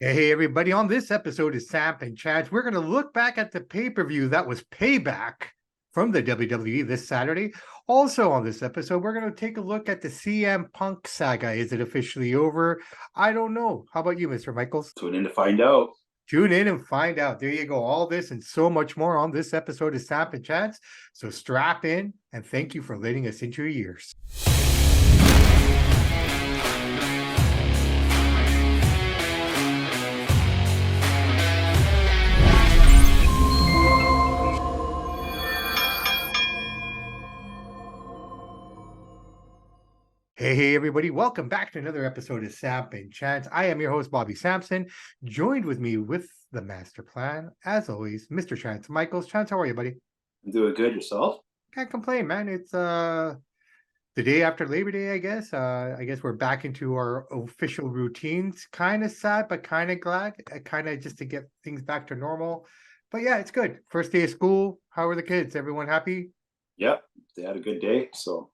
Hey, everybody. On this episode of Samp&Chance, we're going to look back at the pay-per-view that was Payback from the WWE this Saturday. Also on this episode, we're going to take a look at the CM Punk saga. Is it officially over? I don't know. How about you, Mr. Michaels? Tune in to find out. Tune in and find out. There you go. All this and so much more on this episode of Samp&Chance. So strap in and thank you for letting us into your ears. Hey, everybody. Welcome back to another episode of Samp&Chance. I am your host, Bobby Sampson. Joined with me with the master plan, as always, Mr. Chance Michaels. Chance, how are you, buddy? I'm doing good. Yourself? Can't complain, man. It's the day after Labor Day, I guess. I guess we're back into our official routines. Kind of sad, but kind of glad. Kind of just to get things back to normal. But yeah, it's good. First day of school. How are the kids? Everyone happy? Yep. They had a good day. So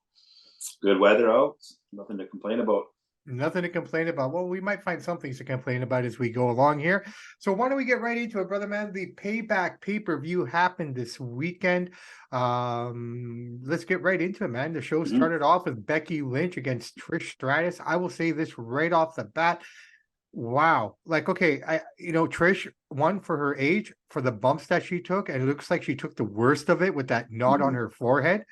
good weather out. Nothing to complain about. Nothing to complain about. Well, we might find some things to complain about as we go along here. So why don't we get right into it, brother man? The Payback pay-per-view happened this weekend. Let's get right into it, man. The show started off with Becky Lynch against Trish Stratus. I will say this right off the bat. Wow. Like, okay, Trish won for her age, for the bumps that she took, and it looks like she took the worst of it with that knot on her forehead.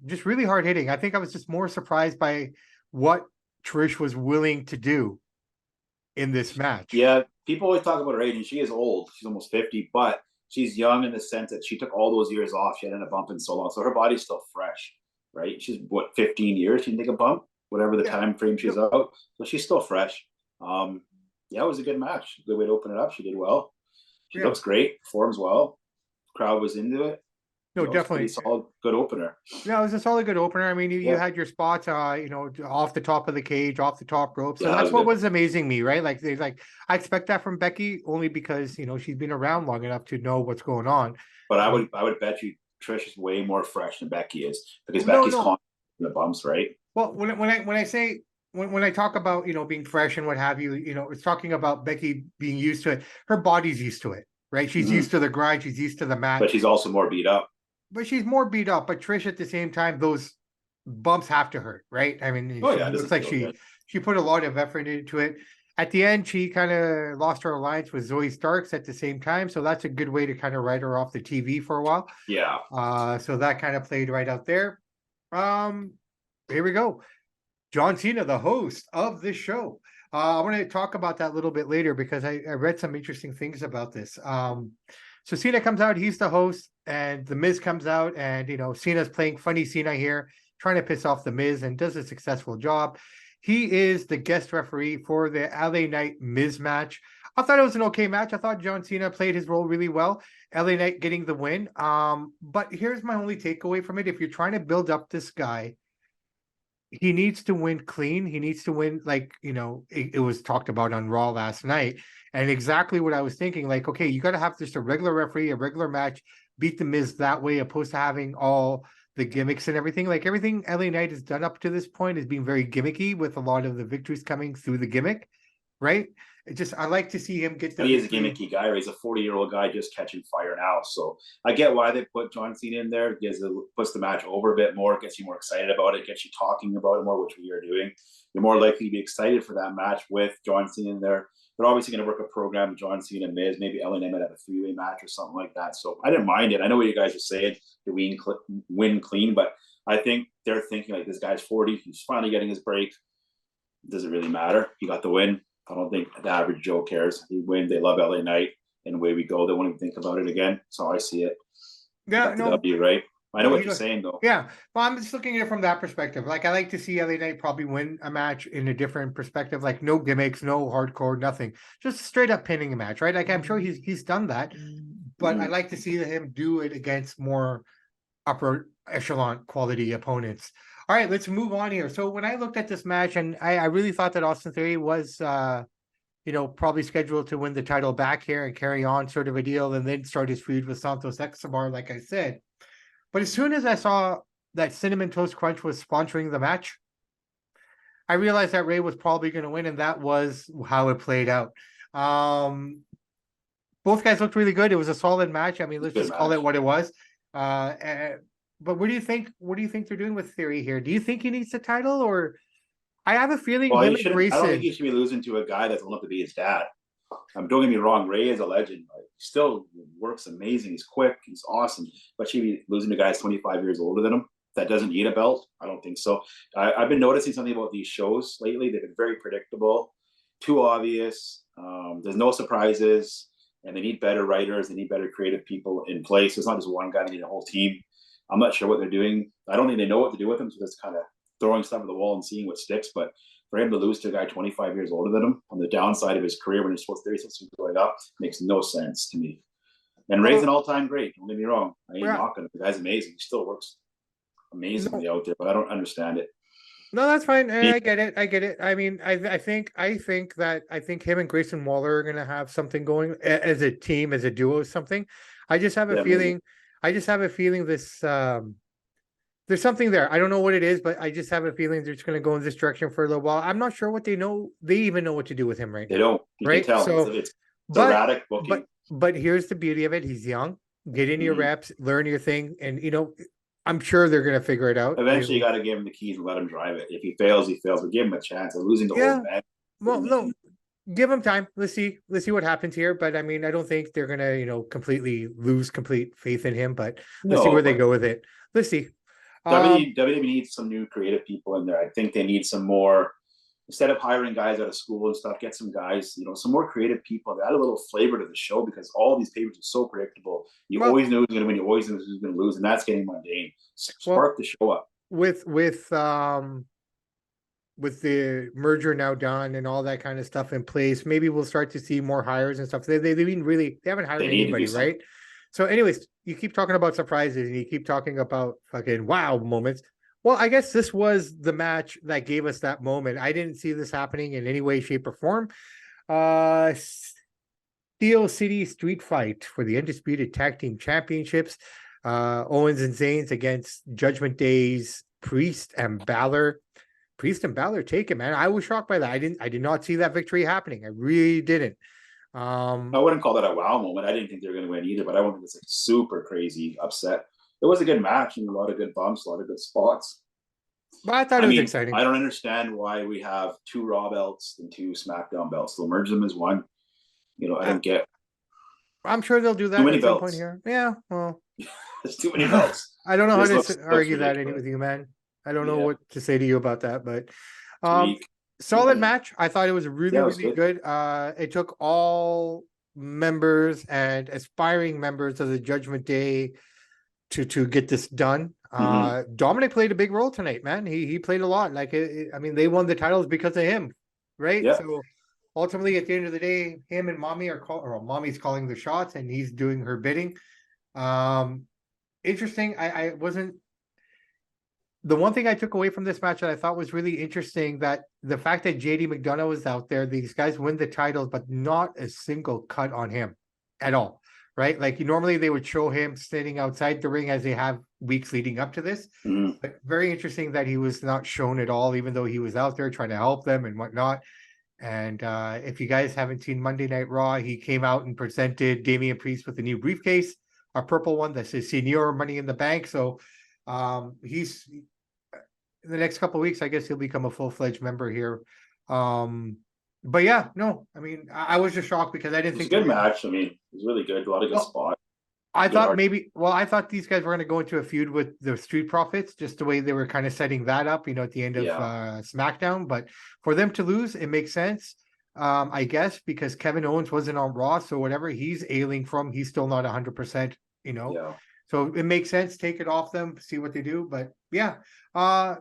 Just really hard hitting. I think I was just more surprised by what Trish was willing to do in this match. Yeah, people always talk about her age, and she is old. She's almost 50, but she's young in the sense that she took all those years off. She hadn't had a bump in so long, so her body's still fresh, right? She's 15 years. She didn't take a bump, whatever the time frame she's out, so she's still fresh. Yeah, it was a good match. Good way to open it up. She did well. She looks great, performs well. Crowd was into it. No, definitely solid, good opener. No, it was a solid good opener. I mean, you had your spots, off the top of the cage, off the top ropes. So that's what was amazing me, right? Like I expect that from Becky only because she's been around long enough to know what's going on. But I would bet you Trish is way more fresh than Becky is because Becky's constant in the bumps, right? Well, when I talk about being fresh and what have you, it's talking about Becky being used to it. Her body's used to it, right? She's used to the grind. She's used to the match. But she's also more beat up. But she's more beat up. But Trish, at the same time, those bumps have to hurt, right? I mean, it looks like she put a lot of effort into it. At the end, she kind of lost her alliance with Zoe Starks at the same time, so that's a good way to kind of write her off the TV for a while. Yeah. So that kind of played right out there. Here we go. John Cena, the host of this show. I want to talk about that a little bit later because I read some interesting things about this. So Cena comes out, he's the host, and The Miz comes out, and Cena's playing funny Cena here, trying to piss off The Miz, and does a successful job. He is the guest referee for the LA Knight Miz match. I thought it was an okay match. I thought John Cena played his role really well. LA Knight getting the win. But here's my only takeaway from it. If you're trying to build up this guy, he needs to win clean. He needs to win it was talked about on Raw last night. And exactly what I was thinking, like, okay, you got to have just a regular referee, a regular match, beat The Miz that way, opposed to having all the gimmicks and everything. Like everything LA Knight has done up to this point is being very gimmicky with a lot of the victories coming through the gimmick, right? I like to see him get the. He is a gimmicky guy. Right? He's a 40-year-old guy just catching fire now. So I get why they put John Cena in there. Because it puts the match over a bit more, gets you more excited about it, gets you talking about it more, which we are doing. You're more likely to be excited for that match with John Cena in there. They're obviously going to work a program with John Cena and Miz. Maybe LA might have a three-way match or something like that. So I didn't mind it. I know what you guys are saying, the win clean, but I think they're thinking like this guy's 40. He's finally getting his break. Does it really matter? He got the win. I don't think the average Joe cares. He win. They love LA Knight, and away we go. They won't even think about it again. So I see it. Yeah, no, W, right? I know what you're saying, though. Yeah, well, I'm just looking at it from that perspective. Like, I like to see LA Knight probably win a match in a different perspective. Like, no gimmicks, no hardcore, nothing. Just straight up pinning a match, right? Like, I'm sure he's done that, but I like to see him do it against more upper echelon quality opponents. All right, let's move on here. So when I looked at this match, and I really thought that Austin Theory was, probably scheduled to win the title back here and carry on sort of a deal and then start his feud with Santos Escobar, like I said. But as soon as I saw that Cinnamon Toast Crunch was sponsoring the match, I realized that Ray was probably going to win, and that was how it played out. Both guys looked really good. It was a solid match. I mean, let's Good just call it match. what it was. But what do you think? What do you think they're doing with Theory here? Do you think he needs the title, or I have a feeling Well, him he and shouldn't. I don't think Grayson? he should be losing to a guy that's old enough to be his dad. Don't get me wrong, Ray is a legend. Like, he still works amazing. He's quick. He's awesome. But should be losing to guys 25 years older than him that doesn't need a belt? I don't think so. I've been noticing something about these shows lately. They've been very predictable, too obvious. There's no surprises, and they need better writers. They need better creative people in place. It's not just one guy. They need a whole team. I'm not sure what they're doing. I don't think they know what to do with him. So just kind of throwing stuff at the wall and seeing what sticks. But for him to lose to a guy 25 years older than him on the downside of his career when he's supposed to be going up makes no sense to me. And Ray's an all-time great. Don't get me wrong. I ain't knocking him. The guy's amazing. He still works amazingly out there, but I don't understand it. No, that's fine. I get it. I get it. I mean, I think him and Grayson Waller are gonna have something going as a team, as a duo, something. I just have a feeling. I just have a feeling this. There's something there. I don't know what it is, but I just have a feeling they're just going to go in this direction for a little while. I'm not sure what they know. They even know what to do with him right now. They don't. You right? can tell. So it's erratic booking. But here's the beauty of it. He's young. Get into your reps, learn your thing, and I'm sure they're going to figure it out. Eventually, you got to give him the keys and let him drive it. If he fails, he fails. But give him a chance. Of losing to old man. Well, no, give him time. Let's see what happens here. But I mean, I don't think they're gonna, completely lose complete faith in him. But let's see where they go with it. Let's see. WWE needs some new creative people in there. I think they need some more, instead of hiring guys out of school and stuff, get some guys, some more creative people that add a little flavor to the show, because all these papers are so predictable. You always know who's going to win. You always know who's going to lose, and that's getting mundane. Spark the show up. With the merger now done and all that kind of stuff in place, maybe we'll start to see more hires and stuff. They haven't hired anybody, right? So anyways, you keep talking about surprises and you keep talking about fucking wow moments. Well, I guess this was the match that gave us that moment. I didn't see this happening in any way, shape, or form. Steel City Street Fight for the Undisputed Tag Team Championships. Owens and Zayn against Judgment Day's Priest and Balor. Priest and Balor take it, man. I was shocked by that. I did not see that victory happening. I really didn't. I wouldn't call that a wow moment. I didn't think they were going to win either, but I wouldn't think it's like super crazy upset. It was a good match and a lot of good bumps, a lot of good spots. But I thought it was exciting. I don't understand why we have 2 Raw belts and 2 SmackDown belts. They'll merge them as one. I don't get. I'm sure they'll do that at some point here. Yeah, well, there's too many belts. I don't know how to argue that with you, man. I don't know what to say to you about that, but solid match. I thought it was really good. It took all members and aspiring members of the Judgment Day to get this done. Dominic played a big role tonight, man. He played a lot. Like, I mean, they won the titles because of him, right? Yeah. So ultimately, at the end of the day, him and Mommy Mommy's calling the shots, and he's doing her bidding. Interesting. I wasn't. The one thing I took away from this match that I thought was really interesting, that the fact that JD McDonough was out there, these guys win the titles, but not a single cut on him at all, right? Like, normally they would show him standing outside the ring as they have weeks leading up to this. But very interesting that he was not shown at all, even though he was out there trying to help them and whatnot. And if you guys haven't seen Monday Night Raw, he came out and presented Damian Priest with a new briefcase, a purple one that says Senior Money in the Bank. So he's in the next couple of weeks, I guess he'll become a full-fledged member here. But yeah, no, I mean, I was just shocked because I didn't think it was a good match. I mean, it was really good. A lot of good spots. I thought these guys were going to go into a feud with the Street Profits, just the way they were kind of setting that up, at the end of SmackDown. But for them to lose, it makes sense, I guess, because Kevin Owens wasn't on Raw, so whatever he's ailing from, he's still not 100%, So it makes sense. Take it off them, see what they do. But yeah,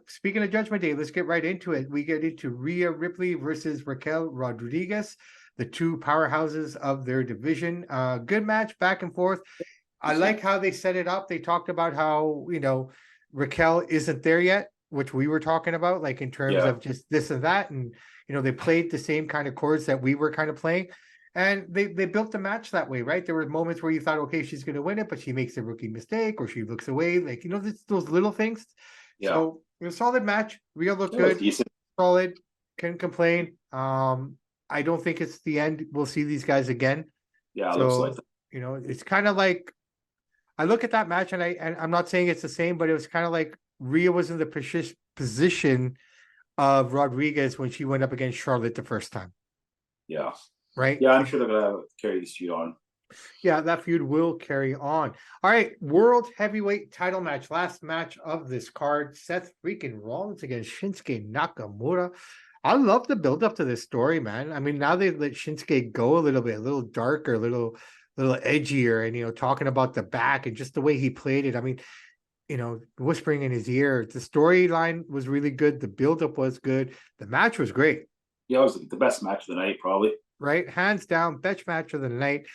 speaking of Judgment Day, let's get right into it. We get into Rhea Ripley versus Raquel Rodriguez, the 2 powerhouses of their division. Good match, back and forth. I like how they set it up. They talked about how, Raquel isn't there yet, which we were talking about, like in terms of just this and that. And, they played the same kind of chords that we were kind of playing. And they built the match that way, right? There were moments where you thought, okay, she's going to win it, but she makes a rookie mistake or she looks away. Like, those little things. Yeah. So it was a solid match. Rhea looked good. solid. Can't complain. I don't think it's the end. We'll see these guys again. Yeah, it looks like So, it's kind of like I look at that match and I'm not saying it's the same, but it was kind of like Rhea was in the position of Rodriguez when she went up against Charlotte the first time, yeah. right? Yeah, I'm sure they're gonna carry this feud on. Yeah, that feud will carry on. All right, World Heavyweight title match, last match of this card. Seth freaking Rollins against Shinsuke Nakamura. I love the build up to this story, man. I mean, now they let Shinsuke go a little bit, a little darker, a little edgier, and talking about the back and just the way he played it. I mean, whispering in his ear. The storyline was really good. The build up was good. The match was great. Yeah, it was the best match of the night, probably. Right, hands down, best match of the night.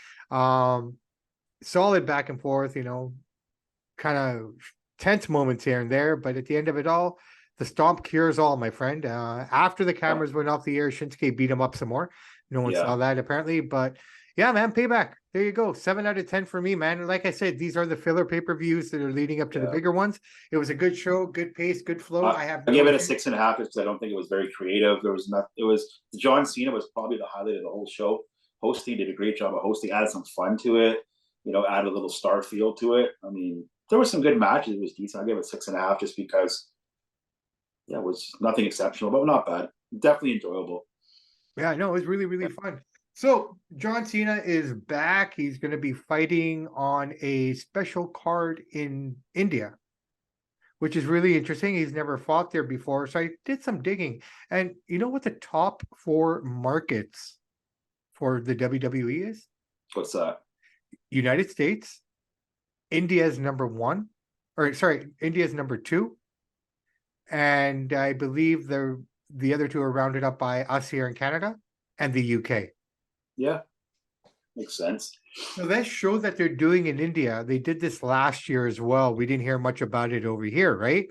Solid back and forth, kind of tense moments here and there, but at the end of it all, the stomp cures all, my friend. After the cameras went off the air, Shinsuke beat him up some more. No one saw that apparently, but yeah, man, Payback. There you go. 7 out of 10 for me, man. Like I said, these are the filler pay-per-views that are leading up to the bigger ones. It was a good show, good pace, good flow. I gave it a 6.5 because I don't think it was very creative. There was not. It was John Cena was probably the highlight of the whole show. Hosting did a great job of hosting, added some fun to it. Added a little star feel to it. I mean, there were some good matches. It was decent. I gave it 6.5 just because. Yeah, it was nothing exceptional, but not bad. Definitely enjoyable. Yeah, no, it was really, really fun. So John Cena is back. He's going to be fighting on a special card in India, which is really interesting. He's never fought there before. So I did some digging. And you know what the top 4 markets for the WWE is? What's that? United States, India's number 1, or sorry, India's number 2. And I believe the other 2 are rounded up by us here in Canada and the UK. Yeah, makes sense. So that show that they're doing in India, they did this last year as well. We didn't hear much about it over here, right?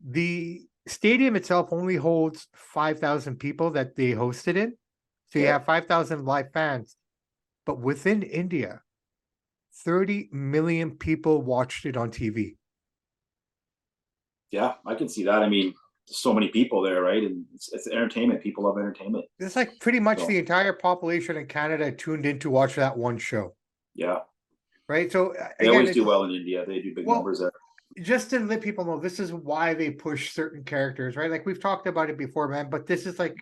The stadium itself only holds 5,000 people that they hosted in. So you have 5,000 live fans. But within India, 30 million people watched it on TV. Yeah, I can see that. I mean, so many people there, right? And it's entertainment. People love entertainment. It's like pretty much the entire population in Canada tuned in to watch that one show. Yeah. Right. So they always do well in India. They do big numbers there. Just to let people know, this is why they push certain characters, right? Like we've talked about it before, man. But this is like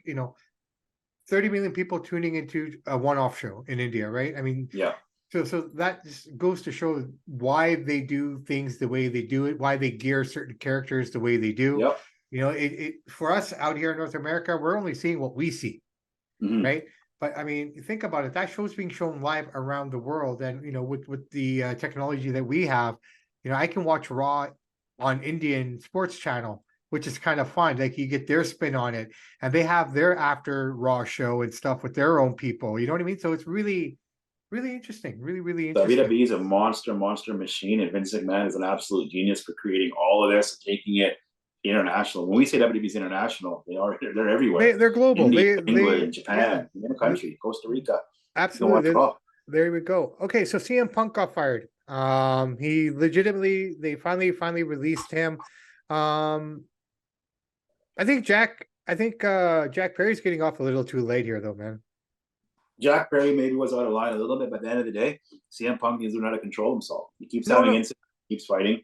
30 million people tuning into a one-off show in India, right? I mean, yeah. So that just goes to show why they do things the way they do it, why they gear certain characters the way they do. Yep. It for us out here in North America, we're only seeing what we see, right? But I mean, think about it. That show's being shown live around the world, and with the technology that we have, I can watch Raw on Indian sports channel, which is kind of fun. Like you get their spin on it, and they have their after Raw show and stuff with their own people. You know what I mean? So it's really interesting. Really, really interesting. WWE is a monster machine, and Vince McMahon is an absolute genius for creating all of this and taking it international. When we say WWE is international, they're everywhere. They're global. India, England, Japan, in the country, Costa Rica. Absolutely. There we go. Okay, so CM Punk got fired. He legitimately, they finally released him. I think Jack Perry's getting off a little too late here, though, man. Jack Perry maybe was out of line a little bit, but at the end of the day, CM Punk needs to learn how to control himself. He keeps having incidents, keeps fighting.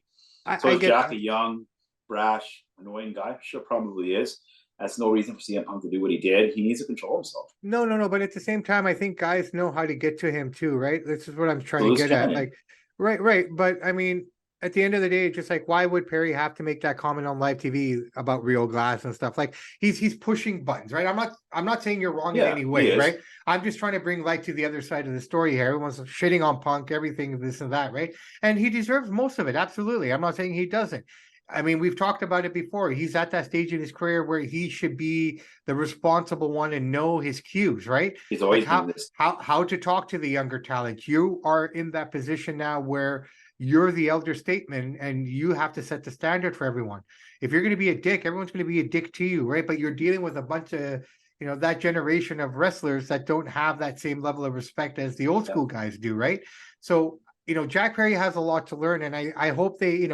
So Jack a young, brash, annoying guy? Sure, probably is. That's no reason for CM Punk to do what he did. He needs to control himself. No. But at the same time, I think guys know how to get to him too, right? This is what I'm trying to get at. Like, right. But I mean, at the end of the day, just like, why would Perry have to make that comment on live TV about real glass and stuff? Like, he's pushing buttons, right? I'm not saying you're wrong in any way, right? I'm just trying to bring light to the other side of the story here. Everyone's shitting on Punk, everything, this and that, right? And he deserves most of it, absolutely. I'm not saying he doesn't. I mean, we've talked about it before. He's at that stage in his career where he should be the responsible one and know his cues, right? He's always like how to talk to the younger talent. You are in that position now where you're the elder statesman and you have to set the standard for everyone. If you're going to be a dick, everyone's going to be a dick to you, right? But you're dealing with a bunch of, that generation of wrestlers that don't have that same level of respect as the old school guys do, right? So, Jack Perry has a lot to learn, and I hope they,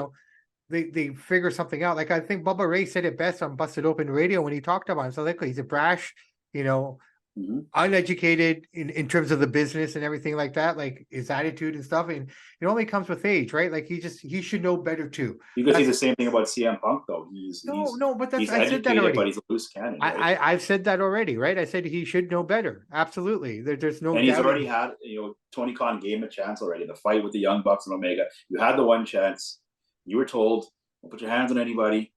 they figure something out. Like I think Bubba Ray said it best on Busted Open Radio when he talked about him. So like he's a brash, you know, Mhm. uneducated in terms of the business and everything like that, like his attitude and stuff. And it only comes with age, right? Like he should know better too. You can see That's the same thing about CM Punk though. no, but that's He's I said that educated, but already. he's a loose cannon, right? I've said that already, right? I said he should know better. Absolutely. There's no And he's already doubting. had, Tony Khan gave him a chance already. The fight with the Young Bucks and Omega. You had the one chance. You were told, don't put your hands on anybody.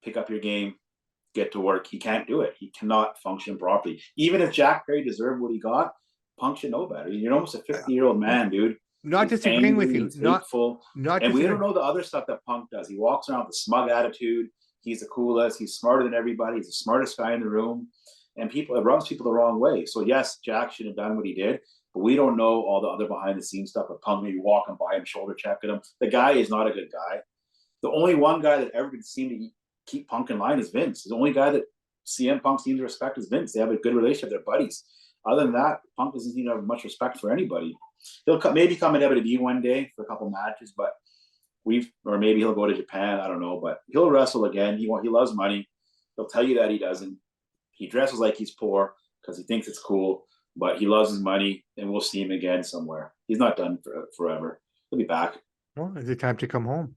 Pick up your game. Get to work. He can't do it. He cannot function properly. Even if Jack Perry deserved what he got, Punk should know better. You're almost a 50-year-old man, dude. Not He's disagreeing with angry. you. He's hateful. Not And we don't disagreeing. know the other stuff that Punk does. He walks around with a smug attitude. He's the coolest. He's smarter than everybody. He's the smartest guy in the room. And it rubs people the wrong way. So yes, Jack should have done what he did, but we don't know all the other behind the scenes stuff of Punk maybe walking by him, shoulder checking him. The guy is not a good guy. The only one guy that ever seemed to keep Punk in line is Vince. The only guy that CM Punk seems to respect is Vince. They have a good relationship. They're buddies. Other than that, Punk doesn't seem to have much respect for anybody. He'll maybe come in WWE one day for a couple matches, but or maybe he'll go to Japan. I don't know, but he'll wrestle again. He loves money. He'll tell you that he doesn't. He dresses like he's poor because he thinks it's cool, but he loves his money, and we'll see him again somewhere. He's not done forever. He'll be back. Well, is it time to come home?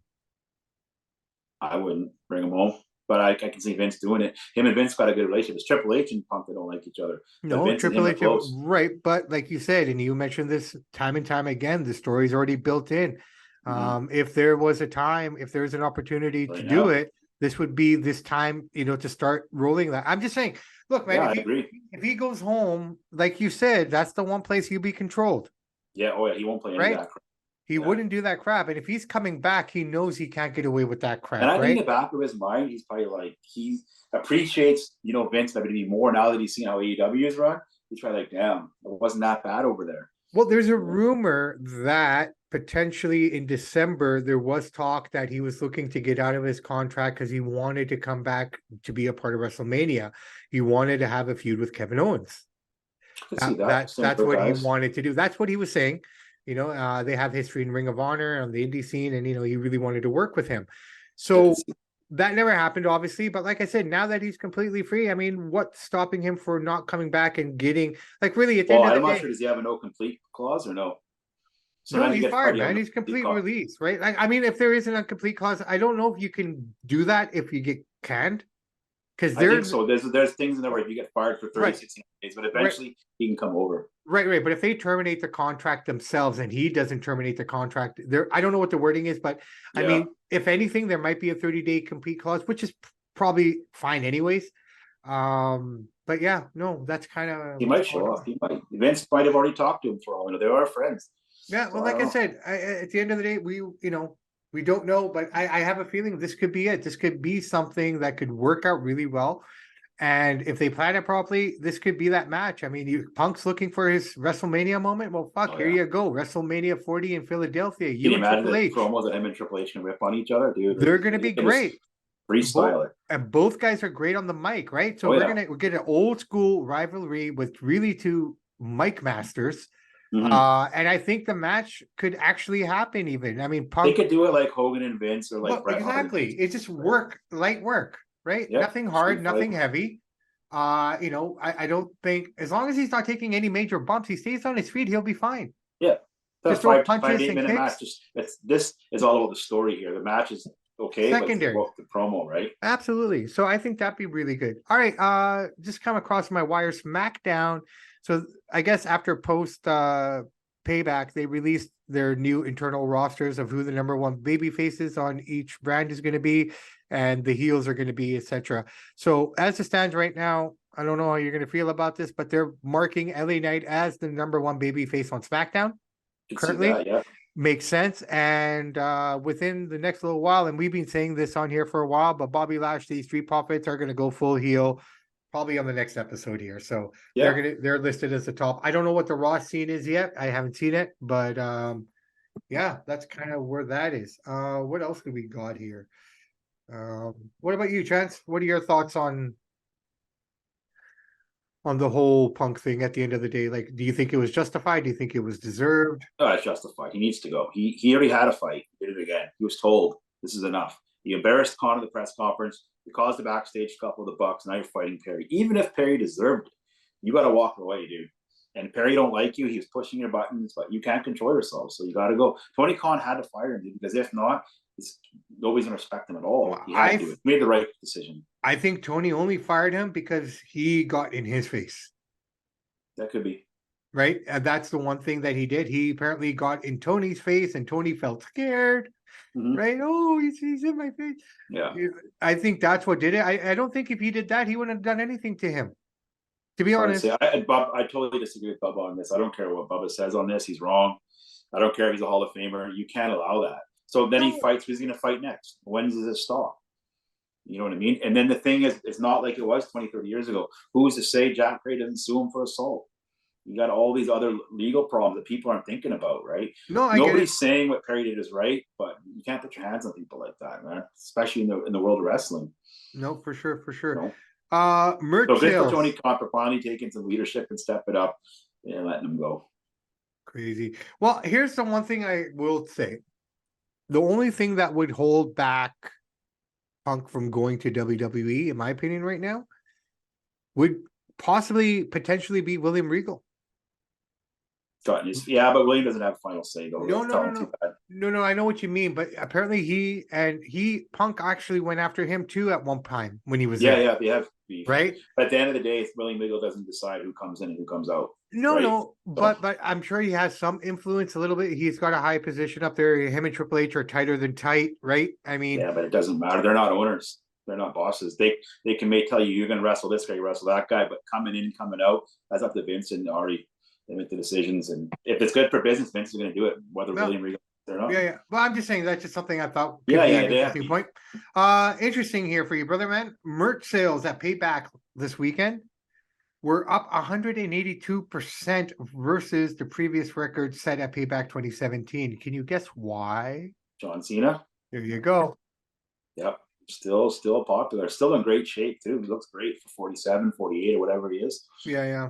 I wouldn't bring him home, but I can see Vince doing it. Him and Vince got a good relationship. It's Triple H and Punk that don't like each other. But No, Vince and Triple him are H, close. right? But like you said, and you mentioned this time and time again, the story's already built in. If there was a time, if there's an opportunity to do it, this would be this time, to start rolling that. I'm just saying, look, man, I agree. If he goes home, like you said, that's the one place he'll be controlled. Yeah, he won't play any of that crap. He wouldn't do that crap. And if he's coming back, he knows he can't get away with that crap. And I think right? in the back of his mind, he's probably like, he appreciates, Vince WWE more now that he's seen how AEW is run. He's probably like, damn, it wasn't that bad over there. Well, there's a rumor that potentially in December, there was talk that he was looking to get out of his contract because he wanted to come back to be a part of WrestleMania. He wanted to have a feud with Kevin Owens. That's what he wanted to do. That's what he was saying. They have history in Ring of Honor on the indie scene, and, he really wanted to work with him. So that never happened, obviously. But like I said, now that he's completely free, I mean, what's stopping him for not coming back and getting, like, really at the end of the day? I'm not sure, does he have a no complete clause or no? So no, he's fired, man. He's complete release, right? I mean, if there is an incomplete clause, I don't know if you can do that if you get canned. Because I think so. There's things in there where if you get fired for 36 days, but eventually he can come over. Right. But if they terminate the contract themselves and he doesn't terminate the contract, I don't know what the wording is, but I mean, if anything, there might be a 30-day complete clause, which is probably fine anyways. But yeah, no, that's kind of. He might show up. He might. Vince might have already talked to him for all I know. They are friends. Yeah, well, like I said, at the end of the day, we don't know, but I have a feeling this could be it. This could be something that could work out really well. And if they plan it properly, this could be that match. I mean, Punk's looking for his WrestleMania moment. Well, here you go. WrestleMania 40 in Philadelphia. You and Triple H. Promos that him and Triple H can rip on each other, dude. They're going to be great. Freestyle it. And both guys are great on the mic, right? So we're get an old school rivalry with really two mic masters. And I think the match could actually happen even. I mean, Punk, they could do it like Hogan and Vince or like Bret exactly. It's just light work, right? Yep. Nothing hard, nothing heavy. I don't think, as long as he's not taking any major bumps, he stays on his feet, he'll be fine. Yeah. Just throw punches and kicks. Match. This is all about the story here. The match is okay, secondary. But the promo, right? Absolutely. So I think that'd be really good. All right. Just come across my wire, SmackDown. So I guess after post Payback, they released their new internal rosters of who the number one baby faces on each brand is going to be, and the heels are going to be, etc. So as it stands right now, I don't know how you're going to feel about this, but they're marking LA Knight as the number one baby face on SmackDown currently. Makes sense. And within the next little while, and we've been saying this on here for a while, but Bobby Lashley, Street Profits are going to go full heel. Probably on the next episode here. So they're listed as the top. I don't know what the Raw scene is yet. I haven't seen it, but that's kind of where that is. What else do we got here? What about you, Chance? What are your thoughts on the whole Punk thing at the end of the day? Like, do you think it was justified? Do you think it was deserved? No, it's justified. He needs to go. He already had a fight. He did it again. He was told. This is enough. You embarrassed Khan at the press conference. You caused the backstage couple of the bucks. Now you're fighting Perry. Even if Perry deserved it, you got to walk away, dude. And Perry don't like you. He was pushing your buttons, but you can't control yourself. So you got to go. Tony Khan had to fire him, dude, because if not, nobody's going to respect him at all. He had to do it. He made the right decision. I think Tony only fired him because he got in his face. That could be. Right? And that's the one thing that he did. He apparently got in Tony's face and Tony felt scared. Right? Oh, he's in my face. Yeah. I think that's what did it. I don't think if he did that, he wouldn't have done anything to him. To be honest. Bob, I totally disagree with Bubba on this. I don't care what Bubba says on this. He's wrong. I don't care if he's a Hall of Famer. You can't allow that. So then he fights. Who's going to fight next? When does it stop? You know what I mean? And then the thing is, it's not like it was 20, 30 years ago. Who's to say Jack Perry doesn't sue him for assault? You got all these other legal problems that people aren't thinking about, right? No, nobody's saying what Perry did is right, but you can't put your hands on people like that, man. Especially in the world of wrestling. No, for sure. You know? Merch so good sales. for Tony Khan for finally taking some leadership and stepping up and letting him go. Crazy. Well, here's the one thing I will say. The only thing that would hold back Punk from going to WWE, in my opinion, right now, would potentially be William Regal. Yeah, but William doesn't have final say though. No, I know what you mean, but apparently Punk actually went after him too at one time when he was there. Yeah, they have beef. Right? But at the end of the day, William Regal doesn't decide who comes in and who comes out. No, but I'm sure he has some influence a little bit. He's got a high position up there. Him and Triple H are tighter than tight, right? I mean, yeah, but it doesn't matter. They're not owners. They're not bosses. They may tell you you're going to wrestle this guy, you wrestle that guy, but coming in and coming out, that's up to Vince and Artie. They make the decisions, and if it's good for business, Vince is going to do it, whether William Regal or not. Yeah. Well, I'm just saying that's just something I thought could be an interesting point. Interesting here for you, brother man. Merch sales at Payback this weekend were up 182% versus the previous record set at Payback 2017. Can you guess why? John Cena. There you go. Yep. Still popular. Still in great shape too. He looks great for 47, 48 or whatever he is. Yeah.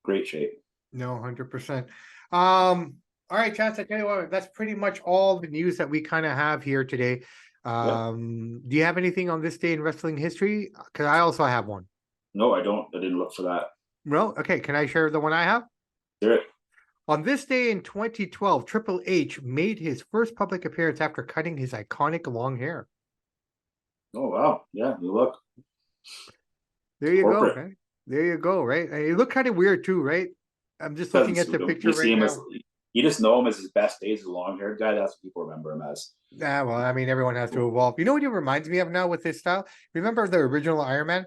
Great shape. No, 100%. All right, Chance, I tell you what, that's pretty much all the news that we kind of have here today. Do you have anything on this day in wrestling history? Because I also have one. No, I don't. I didn't look for that. No? Okay, can I share the one I have? Hear it. On this day in 2012, Triple H made his first public appearance after cutting his iconic long hair. Oh, wow. Yeah, you look. There you go. Okay? There you go, right? And you look kind of weird too, right? I'm just looking at the picture right now. You just know him as his best days as a long-haired guy. That's what people remember him as. Yeah, well, I mean, everyone has to evolve. You know what he reminds me of now with his style? Remember the original Iron Man?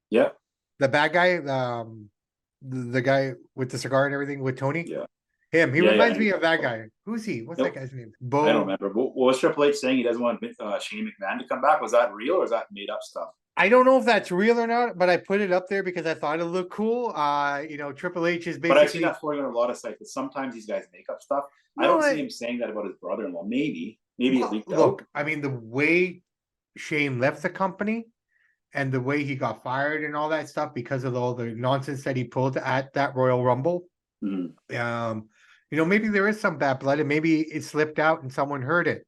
Yeah. The bad guy, the guy with the cigar and everything with Tony? Yeah. Him. He reminds me of that guy. Who's he? What's that guy's name? Bo. I don't remember. What was Triple H saying? He doesn't want Shane McMahon to come back. Was that real or is that made up stuff? I don't know if that's real or not, but I put it up there because I thought it looked cool. Triple H is basically. But I've seen that floating on a lot of sites. That sometimes these guys make up stuff. I don't see him saying that about his brother-in-law. Maybe it leaked out. Look, I mean, the way Shane left the company and the way he got fired and all that stuff because of all the nonsense that he pulled at that Royal Rumble. Mm-hmm. Maybe there is some bad blood and maybe it slipped out and someone heard it.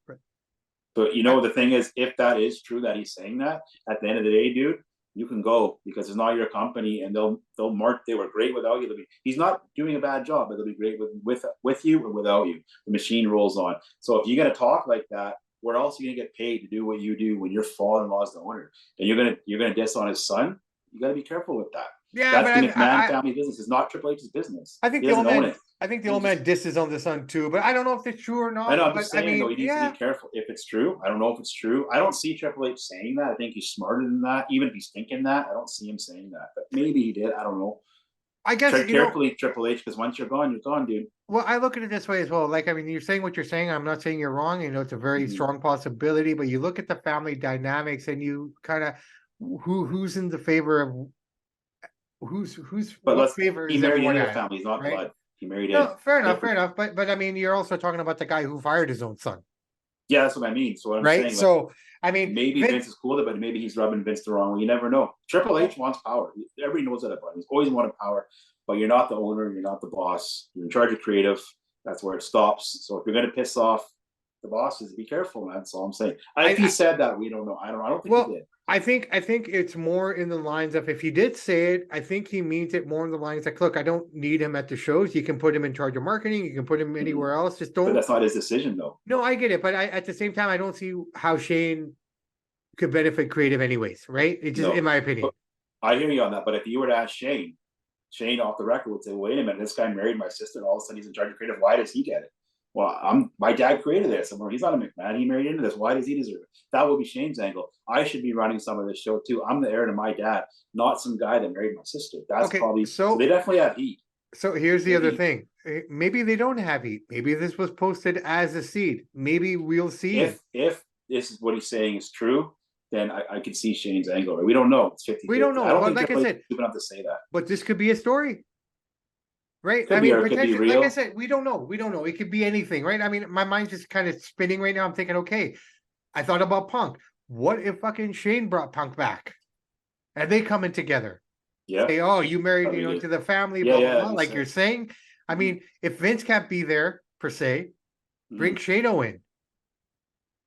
But the thing is, if that is true that he's saying that, at the end of the day, dude, you can go because it's not your company, and they'll mark. They were great without you. He's not doing a bad job, but they'll be great with you or without you. The machine rolls on. So if you're gonna talk like that, where else are you gonna get paid to do what you do when your father-in-law is the owner, and you're gonna diss on his son? You got to be careful with that. Yeah, that's the McMahon family business. It's not Triple H's business. I think the old man disses on the son too, but I don't know if it's true or not. I know. I'm just saying though, you need to be careful. If it's true, I don't know if it's true. I don't see Triple H saying that. I think he's smarter than that. Even if he's thinking that, I don't see him saying that. But maybe he did. I don't know. I guess tread carefully, Triple H, because once you're gone, dude. Well, I look at it this way as well. Like, I mean, you're saying what you're saying. I'm not saying you're wrong. It's a very strong possibility. But you look at the family dynamics, and you kind of who's in the favor of. Who's but what favor he is married everyone into at, family. He's not right? blood. He married in. No, fair enough. But I mean, you're also talking about the guy who fired his own son. Yeah, that's what I mean. So what I'm saying, so I mean, maybe Vince is cool, but maybe he's rubbing Vince the wrong way. You never know. Triple H wants power. Everybody knows that about him. He's always wanted power, but you're not the owner. You're not the boss. You're in charge of creative. That's where it stops. So if you're going to piss off the bosses, be careful, man. That's all I'm saying. If he said that, we don't know. I don't think he did. I think it's more in the lines of, if he did say it, I think he means it more in the lines like, look, I don't need him at the shows. You can put him in charge of marketing. You can put him anywhere else. Just don't. But that's not his decision, though. No, I get it, but at the same time, I don't see how Shane could benefit creative, anyways. Right? It just, in my opinion. I hear you on that, but if you were to ask Shane off the record would say, "Wait a minute, this guy married my sister, and all of a sudden he's in charge of creative. Why does he get it?" Well, my dad created this. He's not a McMahon. He married into this. Why does he deserve it? That would be Shane's angle. I should be running some of this show too. I'm the heir to my dad, not some guy that married my sister. That's okay, probably so they definitely have heat. So here's the other thing. Maybe they don't have heat. Maybe this was posted as a seed. Maybe we'll see. If this is what he's saying is true, then I can see Shane's angle. We don't know. It's 50-50. We don't know. I don't but think like I said, stupid enough to say that. But this could be a story. Right. Could be real. Like I said, we don't know. We don't know. It could be anything, right? I mean, my mind's just kind of spinning right now. I'm thinking, okay, I thought about Punk. What if fucking Shane brought Punk back? And they come in together. Yeah. Say, oh, you married, to the family, blah, blah, blah, like sense. you're saying. I mean, if Vince can't be there, per se, bring Shano in.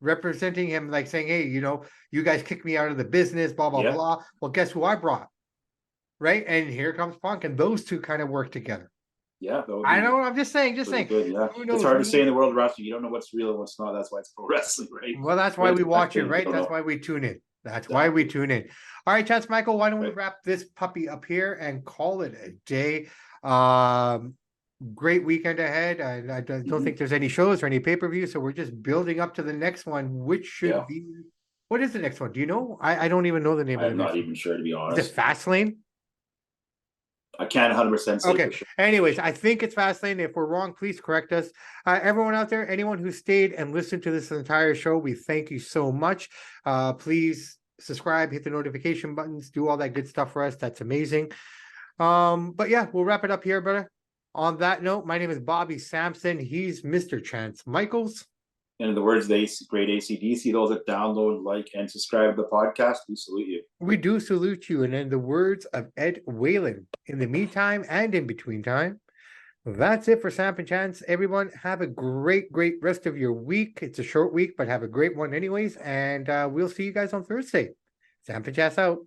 Representing him, like saying, hey, you guys kicked me out of the business, blah, blah, blah. Well, guess who I brought? Right? And here comes Punk, and those two kind of work together. Yeah, I know. I'm just saying. Good, yeah. It's hard to say in the world of wrestling. You don't know what's real and what's not. That's why it's pro wrestling, right? Well, that's why we watch it, right? That's why we tune in. That's why we tune in. All right, Chance Michael, why don't we wrap this puppy up here and call it a day? Great weekend ahead. I don't think there's any shows or any pay-per-view, so we're just building up to the next one, which should be. What is the next one? Do you know? I don't even know the name of it. I'm not even sure, to be honest. Is it Fastlane? I can't 100% say okay. For sure. Anyways, I think it's Fastlane. If we're wrong, please correct us. Everyone out there, anyone who stayed and listened to this entire show, we thank you so much. Please subscribe, hit the notification buttons, do all that good stuff for us. That's amazing. But yeah, we'll wrap it up here, brother. On that note, my name is Bobby Sampson. He's Mr. Chance Michaels. And in the words of the great AC/DC, those that download, like, and subscribe to the podcast, we salute you. We do salute you. And in the words of Ed Whalen, in the meantime and in between time, that's it for Samp&Chance. Everyone, have a great, great rest of your week. It's a short week, but have a great one anyways. And we'll see you guys on Thursday. Samp&Chance out.